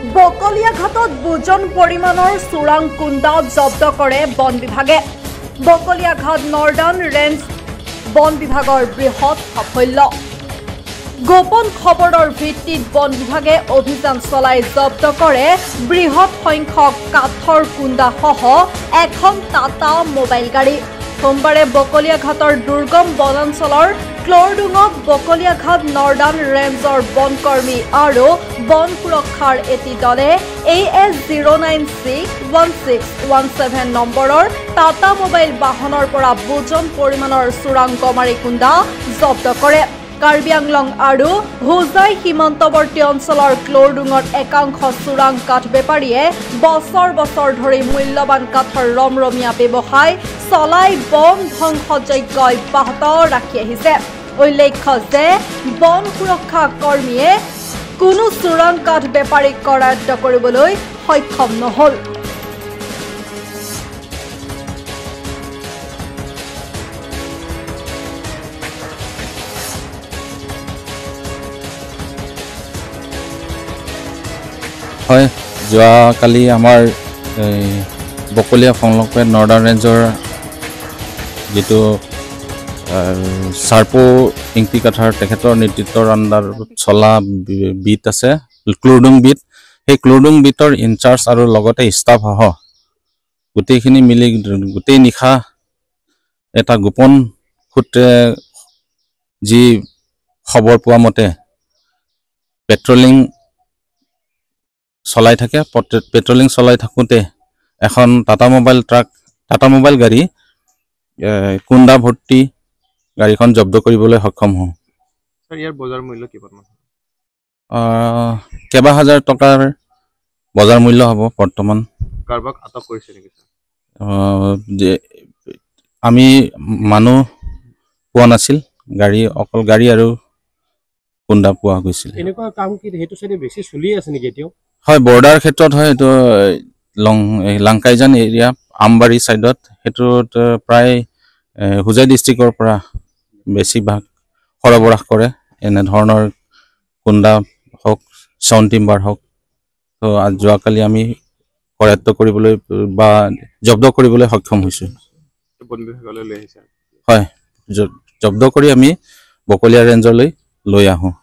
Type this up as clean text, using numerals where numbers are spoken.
বকলিয়াঘাটত বুজন পৰিমাণৰ চোৰাং কুণ্ডা জব্দ কৰে বন বিভাগে। বকলিয়াঘাট নৰ্দাৰ্ণ ৰেঞ্জ বন বিভাগৰ বৃহৎ সাফল্য। গোপন খবৰৰ ভিত্তিত বন বিভাগে অভিযান চলাই জব্দ কৰে বৃহৎ সংখ্যক কাঠৰ কুণ্ডাসহ এখন টাটা মোবাইল গাড়ী। সোমবাৰে বকলিয়াঘাটৰ দুৰ্গম বনাঞ্চলৰ ক্লৰডুঙত বকলিয়াঘাট নৰ্দাৰ্ণ ৰেঞ্জৰ বনকৰ্মী আৰু বন সুৰক্ষাৰ এটি দলে AS09C1617 নম্বৰৰ টাটা মোবাইল বাহনৰ পৰা বুজন পৰিমাণৰ চোৰাং গমাৰি কুণ্ডা জব্দ কৰে। কাৰ্বি আংলং আৰু হোজাই সীমান্তৱৰ্তী অঞ্চলৰ ক্লৰডুঙৰ একাংশ চোৰাং কাঠ বেপাৰীয়ে বছৰ বছৰ ধৰি মূল্যৱান কাঠৰ ৰমৰমীয়া ব্যৱসায় চলাই বন ধ্বংসযজ্ঞ অব্যাহত ৰাখি আহিছে। উল্লেখ্য যে বন সুৰক্ষা কৰ্মীয়ে কোনো চোৰাং কাঠ বেপাৰীক কৰায়ত্ব কৰিবলৈ সক্ষম নহল। হয়, যোৱাকালি আমাৰ বকলিয়া সংলগ্ন নৰ্দাৰ্ণ ৰেঞ্জৰ যিটো চাৰ্পো ইংকি কাঠাৰ তেখেতৰ নেতৃত্বৰ আণ্ডাৰত চলা বিট আছে ক্লৰডুং বিট, সেই ক্লৰডুং বিটৰ ইনচাৰ্জ আৰু লগতে ষ্টাফসহ গোটেইখিনি মিলি গোটেই নিশা এটা গোপন সূত্ৰে যি খবৰ পোৱা মতে পেট্ৰলিং চলাই থাকে। পেট্ৰলিং চলাই থাকোঁতে এখন টাটা মোবাইল গাড়ী কুণ্ডা ভৰ্তি গাড়ীখন জব্দ কৰিবলৈ সক্ষম হওঁ। ইয়াৰ বজাৰ মূল্য কিমান? কেইবা হাজাৰ টকাৰ বজাৰ মূল্য হ'ব বৰ্তমান। কাৰোবাক আটক কৰিছে নেকি? আমি মানুহ পোৱা নাছিল, অকল গাড়ী আৰু কুণ্ডা পোৱা গৈছিল। এনেকুৱা কাম কি সেইটো চাইডে বেছি চলি আছে নেকি এতিয়াও? হয়, বৰ্ডাৰ ক্ষেত্ৰত হয়, এইটো লাংকাইজান এৰিয়া আমবাৰী ছাইডত, সেইটোত প্ৰায় হোজাই ডিষ্ট্ৰিক্টৰ পৰা বেছিভাগ সৰবৰাহ কৰে এনেধৰণৰ কুণ্ডা হওক, চাউণ্ড টিম্বাৰ হওক। তো যোৱাকালি আমি কৰায়ত্ব কৰিবলৈ বা জব্দ কৰিবলৈ সক্ষম হৈছোঁ। বন বিভাগলৈ লৈ আহিছে? হয়, জব্দ কৰি আমি বকলিয়া ৰেঞ্জলৈ লৈ আহোঁ।